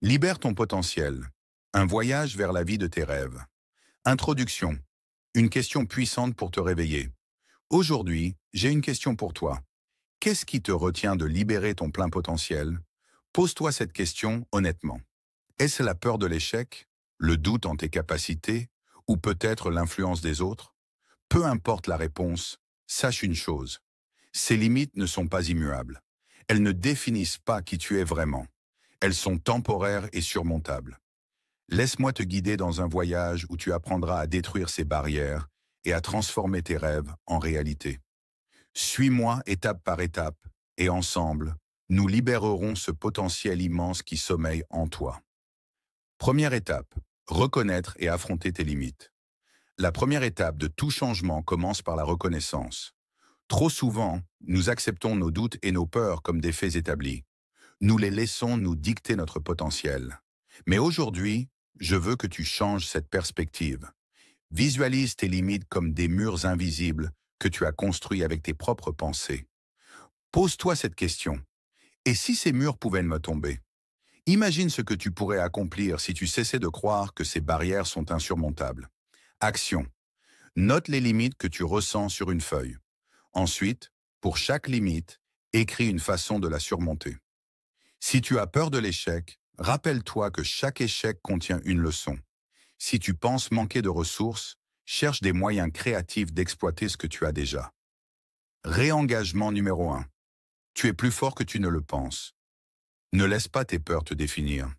Libère ton potentiel. Un voyage vers la vie de tes rêves. Introduction. Une question puissante pour te réveiller. Aujourd'hui, j'ai une question pour toi. Qu'est-ce qui te retient de libérer ton plein potentiel? Pose-toi cette question honnêtement. Est-ce la peur de l'échec, le doute en tes capacités, ou peut-être l'influence des autres? Peu importe la réponse, sache une chose. Ces limites ne sont pas immuables. Elles ne définissent pas qui tu es vraiment. Elles sont temporaires et surmontables. Laisse-moi te guider dans un voyage où tu apprendras à détruire ces barrières et à transformer tes rêves en réalité. Suis-moi étape par étape et ensemble, nous libérerons ce potentiel immense qui sommeille en toi. Première étape, reconnaître et affronter tes limites. La première étape de tout changement commence par la reconnaissance. Trop souvent, nous acceptons nos doutes et nos peurs comme des faits établis. Nous les laissons nous dicter notre potentiel. Mais aujourd'hui, je veux que tu changes cette perspective. Visualise tes limites comme des murs invisibles que tu as construits avec tes propres pensées. Pose-toi cette question. Et si ces murs pouvaient me tomber? Imagine ce que tu pourrais accomplir si tu cessais de croire que ces barrières sont insurmontables. Action. Note les limites que tu ressens sur une feuille. Ensuite, pour chaque limite, écris une façon de la surmonter. Si tu as peur de l'échec, rappelle-toi que chaque échec contient une leçon. Si tu penses manquer de ressources, cherche des moyens créatifs d'exploiter ce que tu as déjà. Réengagement numéro 1. Tu es plus fort que tu ne le penses. Ne laisse pas tes peurs te définir.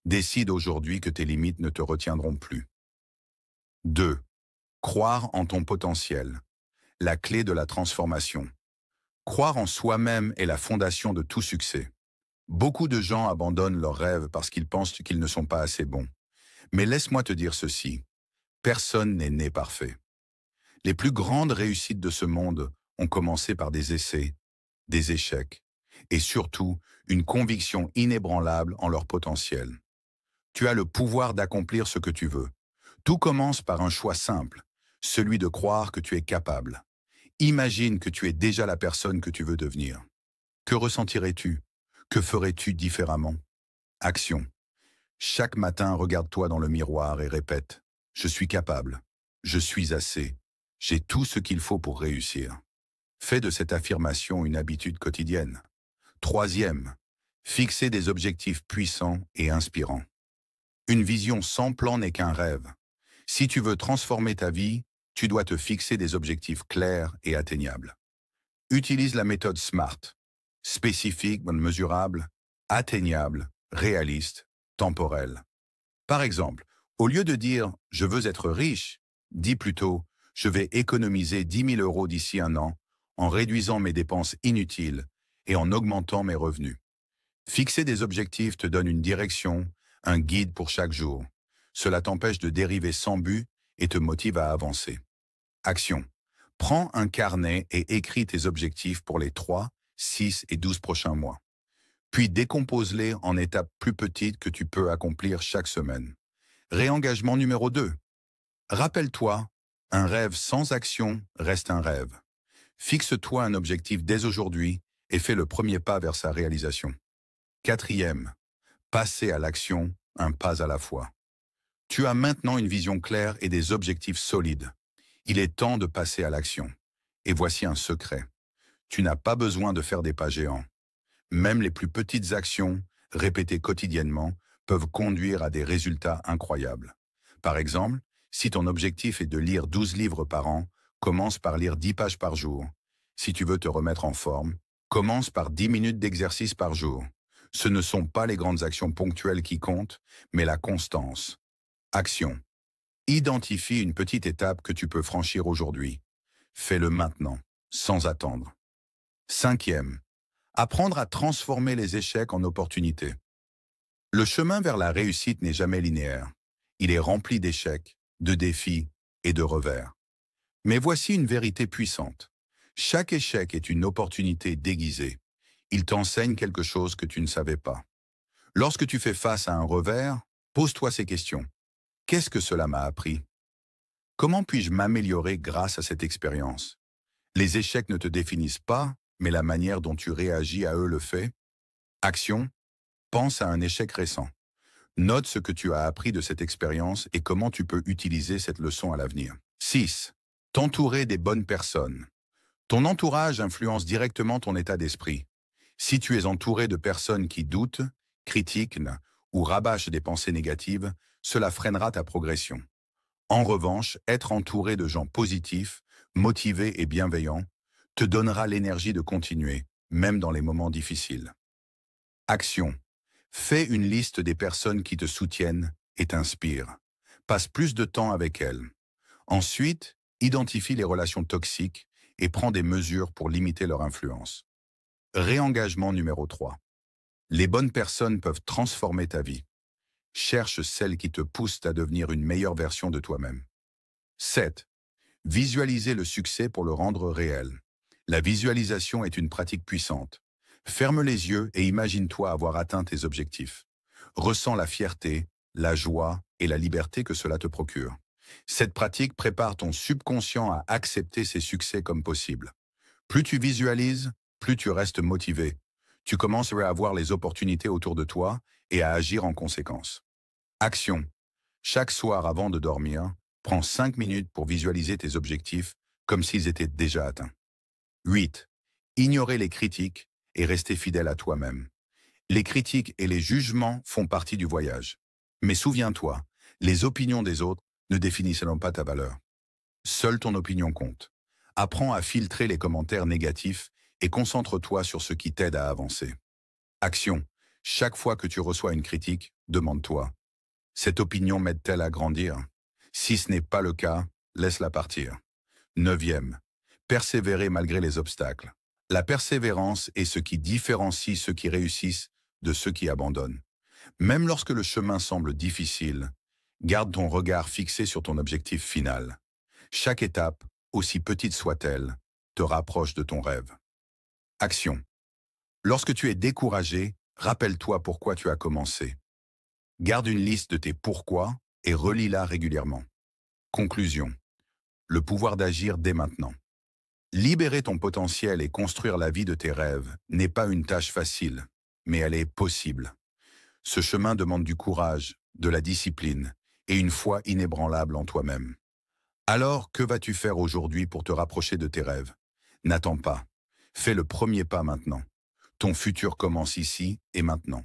Décide aujourd'hui que tes limites ne te retiendront plus. 2. Croire en ton potentiel. La clé de la transformation. Croire en soi-même est la fondation de tout succès. Beaucoup de gens abandonnent leurs rêves parce qu'ils pensent qu'ils ne sont pas assez bons. Mais laisse-moi te dire ceci. Personne n'est né parfait. Les plus grandes réussites de ce monde ont commencé par des essais, des échecs, et surtout une conviction inébranlable en leur potentiel. Tu as le pouvoir d'accomplir ce que tu veux. Tout commence par un choix simple, celui de croire que tu es capable. Imagine que tu es déjà la personne que tu veux devenir. Que ressentirais-tu? Que ferais-tu différemment? Action. Chaque matin, regarde-toi dans le miroir et répète « Je suis capable, je suis assez, j'ai tout ce qu'il faut pour réussir ». Fais de cette affirmation une habitude quotidienne. Troisième, fixer des objectifs puissants et inspirants. Une vision sans plan n'est qu'un rêve. Si tu veux transformer ta vie, tu dois te fixer des objectifs clairs et atteignables. Utilise la méthode SMART. Spécifique, mesurable, atteignable, réaliste, temporel. Par exemple, au lieu de dire « je veux être riche », dis plutôt « je vais économiser 10 000 € d'ici un an en réduisant mes dépenses inutiles et en augmentant mes revenus ». Fixer des objectifs te donne une direction, un guide pour chaque jour. Cela t'empêche de dériver sans but et te motive à avancer. Action. Prends un carnet et écris tes objectifs pour les 3, 6 et 12 prochains mois. Puis décompose-les en étapes plus petites que tu peux accomplir chaque semaine. Réengagement numéro 2. Rappelle-toi, un rêve sans action reste un rêve. Fixe-toi un objectif dès aujourd'hui et fais le premier pas vers sa réalisation. Quatrième, passer à l'action, un pas à la fois. Tu as maintenant une vision claire et des objectifs solides. Il est temps de passer à l'action. Et voici un secret. Tu n'as pas besoin de faire des pas géants. Même les plus petites actions, répétées quotidiennement, peuvent conduire à des résultats incroyables. Par exemple, si ton objectif est de lire 12 livres par an, commence par lire 10 pages par jour. Si tu veux te remettre en forme, commence par 10 minutes d'exercice par jour. Ce ne sont pas les grandes actions ponctuelles qui comptent, mais la constance. Action. Identifie une petite étape que tu peux franchir aujourd'hui. Fais-le maintenant, sans attendre. Cinquième, apprendre à transformer les échecs en opportunités. Le chemin vers la réussite n'est jamais linéaire. Il est rempli d'échecs, de défis et de revers. Mais voici une vérité puissante. Chaque échec est une opportunité déguisée. Il t'enseigne quelque chose que tu ne savais pas. Lorsque tu fais face à un revers, pose-toi ces questions. Qu'est-ce que cela m'a appris? Comment puis-je m'améliorer grâce à cette expérience? Les échecs ne te définissent pas, mais la manière dont tu réagis à eux le fait. Action, pense à un échec récent. Note ce que tu as appris de cette expérience et comment tu peux utiliser cette leçon à l'avenir. 6. T'entourer des bonnes personnes. Ton entourage influence directement ton état d'esprit. Si tu es entouré de personnes qui doutent, critiquent ou rabâchent des pensées négatives, cela freinera ta progression. En revanche, être entouré de gens positifs, motivés et bienveillants te donnera l'énergie de continuer, même dans les moments difficiles. Action. Fais une liste des personnes qui te soutiennent et t'inspirent. Passe plus de temps avec elles. Ensuite, identifie les relations toxiques et prends des mesures pour limiter leur influence. Réengagement numéro 3. Les bonnes personnes peuvent transformer ta vie. Cherche celles qui te poussent à devenir une meilleure version de toi-même. 7. Visualiser le succès pour le rendre réel. La visualisation est une pratique puissante. Ferme les yeux et imagine-toi avoir atteint tes objectifs. Ressens la fierté, la joie et la liberté que cela te procure. Cette pratique prépare ton subconscient à accepter ces succès comme possible. Plus tu visualises, plus tu restes motivé. Tu commenceras à voir les opportunités autour de toi et à agir en conséquence. Action. Chaque soir avant de dormir, prends 5 minutes pour visualiser tes objectifs comme s'ils étaient déjà atteints. 8. Ignorer les critiques et rester fidèle à toi-même. Les critiques et les jugements font partie du voyage. Mais souviens-toi, les opinions des autres ne définissent pas ta valeur. Seule ton opinion compte. Apprends à filtrer les commentaires négatifs et concentre-toi sur ce qui t'aide à avancer. Action. Chaque fois que tu reçois une critique, demande-toi: cette opinion m'aide-t-elle à grandir? Si ce n'est pas le cas, laisse-la partir. 9e. Persévérer malgré les obstacles. La persévérance est ce qui différencie ceux qui réussissent de ceux qui abandonnent. Même lorsque le chemin semble difficile, garde ton regard fixé sur ton objectif final. Chaque étape, aussi petite soit-elle, te rapproche de ton rêve. Action. Lorsque tu es découragé, rappelle-toi pourquoi tu as commencé. Garde une liste de tes pourquoi et relis-la régulièrement. Conclusion. Le pouvoir d'agir dès maintenant. Libérer ton potentiel et construire la vie de tes rêves n'est pas une tâche facile, mais elle est possible. Ce chemin demande du courage, de la discipline et une foi inébranlable en toi-même. Alors, que vas-tu faire aujourd'hui pour te rapprocher de tes rêves? N'attends pas. Fais le premier pas maintenant. Ton futur commence ici et maintenant.